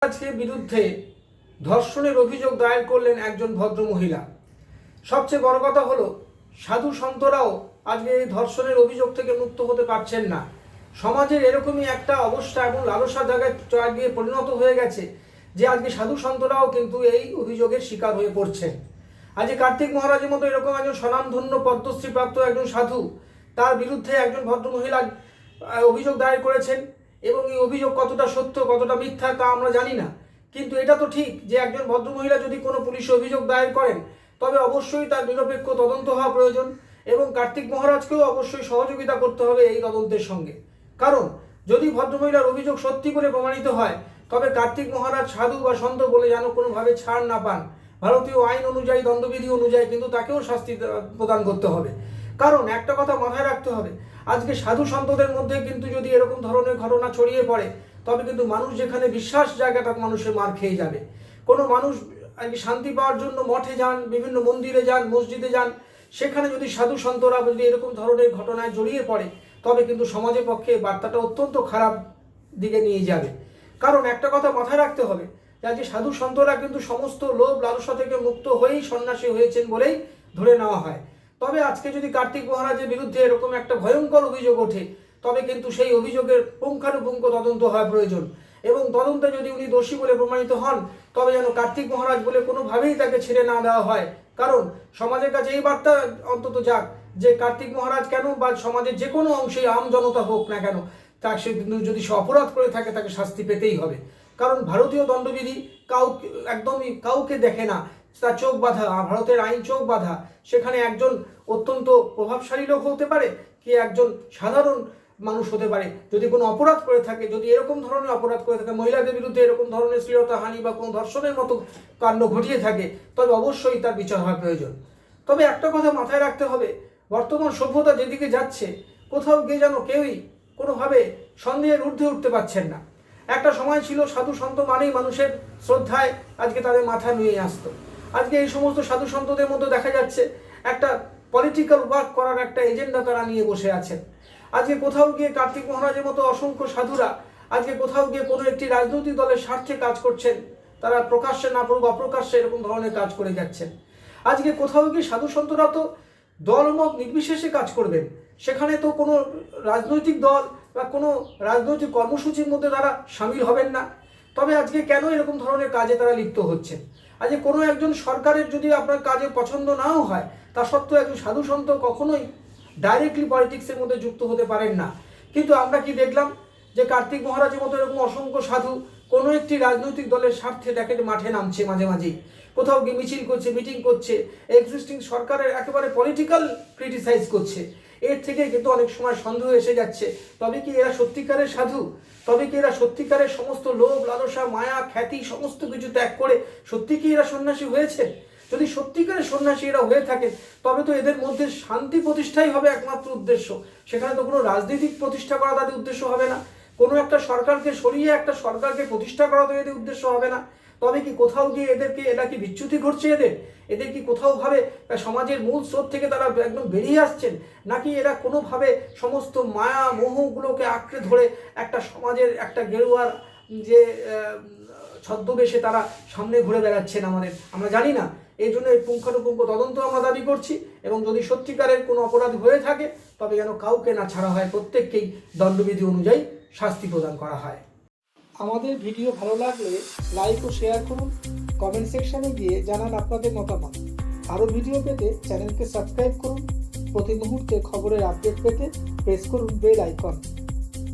মহারাজের বিরুদ্ধে ধর্ষণের অভিযোগ দায়ের করলেন একজন ভদ্র মহিলা। সবচেয়ে বড় কথা হলো সাধু সন্তরাও আজকে এই ধর্ষণের অভিযোগ থেকে মুক্ত হতে পারছেন না। সমাজের এরকমই একটা অবস্থা এবং লালসা জায়গায় আজকে পরিণত হয়ে গেছে যে আজকে সাধু সন্তরাও কিন্তু এই অভিযোগের শিকার হয়ে পড়ছেন। আজকে কার্তিক মহারাজের মতো এরকম একজন স্বনামধন্য পদ্মশ্রীপ্রাপ্ত একজন সাধু, তার বিরুদ্ধে একজন ভদ্র মহিলা অভিযোগ দায়ের করেছেন এবং এই অভিযোগ কতটা সত্য কতটা মিথ্যা তা আমরা জানি না, কিন্তু এটা তো ঠিক যে একজন ভদ্রমহিলা যদি কোনো পুলিশে অভিযোগ দায়ের করেন তবে অবশ্যই তার নিরপেক্ষ তদন্ত হওয়া প্রয়োজন এবং কার্তিক মহারাজকেও অবশ্যই সহযোগিতা করতে হবে এই তদন্তের সঙ্গে। কারণ যদি ভদ্রমহিলার অভিযোগ সত্যি করে প্রমাণিত হয় তবে কার্তিক মহারাজ সাধু বা সন্ত বলে যেন কোনোভাবে ছাড় না পান। ভারতীয় আইন অনুযায়ী, দণ্ডবিধি অনুযায়ী কিন্তু তাকেও শাস্তি প্রদান করতে হবে। কারণ একটা কথা মাথায় রাখতে হবে, আজকে সাধু সন্তদের মধ্যে কিন্তু যদি এরকম ধরনের ঘটনা ছড়িয়ে পড়ে তবে কিন্তু মানুষ যেখানে বিশ্বাস জায়গাটা মানুষের মার খেয়ে যাবে। কোনো মানুষ আজকে শান্তি পাওয়ার জন্য মঠে যান, বিভিন্ন মন্দিরে যান, মসজিদে যান, সেখানে যদি সাধু সন্তরা যদি এরকম ধরনের ঘটনায় জড়িয়ে পড়ে তবে কিন্তু সমাজের পক্ষে বার্তাটা অত্যন্ত খারাপ দিকে নিয়ে যাবে। কারণ একটা কথা মাথায় রাখতে হবে যে আজকে সাধু সন্তরা কিন্তু সমস্ত লোভ লালসা থেকে মুক্ত হয়েই সন্ন্যাসী হয়েছেন বলেই ধরে নেওয়া হয়। তবে আজকে যদি কার্তিক মহারাজের বিরুদ্ধে এরকম একটা ভয়ঙ্কর অভিযোগ ওঠে তবে কিন্তু সেই অভিযোগের পুঙ্খানুপুঙ্খ তদন্ত হওয়া প্রয়োজন এবং তদন্তে যদি উনি দোষী বলে প্রমাণিত হন তবে যেন কার্তিক মহারাজ বলে কোনোভাবেই তাকে ছেড়ে না দেওয়া হয়। কারণ সমাজের কাছে এই বার্তা অন্তত যাক যে কার্তিক মহারাজ কেন বা সমাজের যে কোনো অংশে আম জনতা হোক না কেন তার সে কিন্তু যদি সে অপরাধ করে থাকে তাকে শাস্তি পেতেই হবে। কারণ ভারতীয় দণ্ডবিধি একদমই কাউকে দেখে না, তার চোখ বাঁধা, ভারতের আইন চোখ বাঁধা। সেখানে একজন অত্যন্ত প্রভাবশালী লোক হতে পারে কি একজন সাধারণ মানুষ হতে পারে, যদি কোনো অপরাধ করে থাকে, যদি এরকম ধরনের অপরাধ করে থাকে, মহিলাদের বিরুদ্ধে এরকম ধরনের শ্লীলতাহানি বা কোনো ধর্ষণের মতো কাণ্ড ঘটিয়ে থাকে তবে অবশ্যই তার বিচার হওয়া প্রয়োজন। তবে একটা কথা মাথায় রাখতে হবে, বর্তমান সভ্যতা যেদিকে যাচ্ছে কোথাও গিয়ে যেন কেউই কোনোভাবে সন্দেহের ঊর্ধ্বে উঠতে পারছেন না। একটা সময় ছিল সাধু সন্ত মানেই মানুষের শ্রদ্ধায় আজকে তাদের মাথা নুয়ে আসতো। আজকে এই সমস্ত সাধু সন্তদের মধ্যে দেখা যাচ্ছে একটা পলিটিক্যাল ওয়ার্ক করার একটা এজেন্ডা তারা নিয়ে বসে আছেন। আজকে কোথাও গিয়ে কার্তিক মহারাজের মতো অসংখ্য সাধুরা আজকে কোথাও গিয়ে কোনো একটি রাজনৈতিক দলের স্বার্থে কাজ করছেন, তারা প্রকাশ্যে না পড়ুক অপ্রকাশ্যে এরকম ধরনের কাজ করে যাচ্ছেন। আজকে কোথাও গিয়ে সাধু সন্তরা তো দলমত নির্বিশেষে কাজ করবেন, সেখানে তো কোনো রাজনৈতিক দল বা কোনো রাজনৈতিক কর্মসূচির মধ্যে তারা সামিল হবেন না। তবে আজকে কেন এরকম ধরনের কাজে তারা লিপ্ত হচ্ছেন? আজকে কোনো একজন সরকারের যদি আপনার কাজে পছন্দ নাও হয় তা সত্ত্বেও একজন সাধু সন্ত কখনোই ডাইরেক্টলি পলিটিক্সের মধ্যে যুক্ত হতে পারেন না। কিন্তু আমরা কি দেখলাম যে কার্তিক মহারাজের মতো এরকম অসংখ্য সাধু কোনো একটি রাজনৈতিক দলের স্বার্থে দেখে মাঠে নামছে, মাঝে মাঝেই কোথাও গিয়ে মিছিল করছে, মিটিং করছে, এক্সিস্টিং সরকারের একেবারে পলিটিক্যাল ক্রিটিসাইজ করছে। এর থেকে কিন্তু অনেক সময় সন্দেহ এসে যাচ্ছে, তবে কি এরা সত্যিকারের সাধু? তবে কি এরা সত্যিকারের সমস্ত লোভ লালসা মায়া খ্যাতি সমস্ত কিছু ত্যাগ করে সত্যি কি এরা সন্ন্যাসী হয়েছে? যদি সত্যিকারের সন্ন্যাসী এরা হয়ে থাকে তবে তো এদের মধ্যে শান্তি প্রতিষ্ঠাই হবে একমাত্র উদ্দেশ্য। সেখানে তো কোনো রাজনৈতিক প্রতিষ্ঠা করা তাদের উদ্দেশ্য হবে না, কোনো একটা সরকারকে সরিয়ে একটা সরকারকে প্রতিষ্ঠা করা তো এদের উদ্দেশ্য হবে না। তবে কি কোথাও গিয়ে এরা কি বিচ্যুতি ঘটছে? এদের কি কোথাও ভাবে সমাজের মূল স্রোত থেকে তারা একদম বেরিয়ে আসছেন, নাকি এরা কোনোভাবে সমস্ত মায়া মোহগুলোকে আঁকড়ে ধরে একটা সমাজের একটা গেরুয়ার যে ছদ্মবেশে তারা সামনে ঘুরে বেড়াচ্ছেন আমরা জানি না। এই জন্য এই পুঙ্খানুপুঙ্খ তদন্ত আমরা দাবি করছি এবং যদি সত্যিকারের কোনো অপরাধ হয়ে থাকে তবে যেন কাউকে না ছাড়া হয়, প্রত্যেককেই দণ্ডবিধি অনুযায়ী শাস্তি প্রদান করা হয়। আমাদের ভিডিও ভালো লাগলে লাইক ও শেয়ার করুন, কমেন্ট সেকশনে গিয়ে জানান আপনাদের মতামত। আরও ভিডিও পেতে চ্যানেলকে সাবস্ক্রাইব করুন, প্রতি মুহূর্তে খবরের আপডেট পেতে প্রেস করুন বেল আইকন।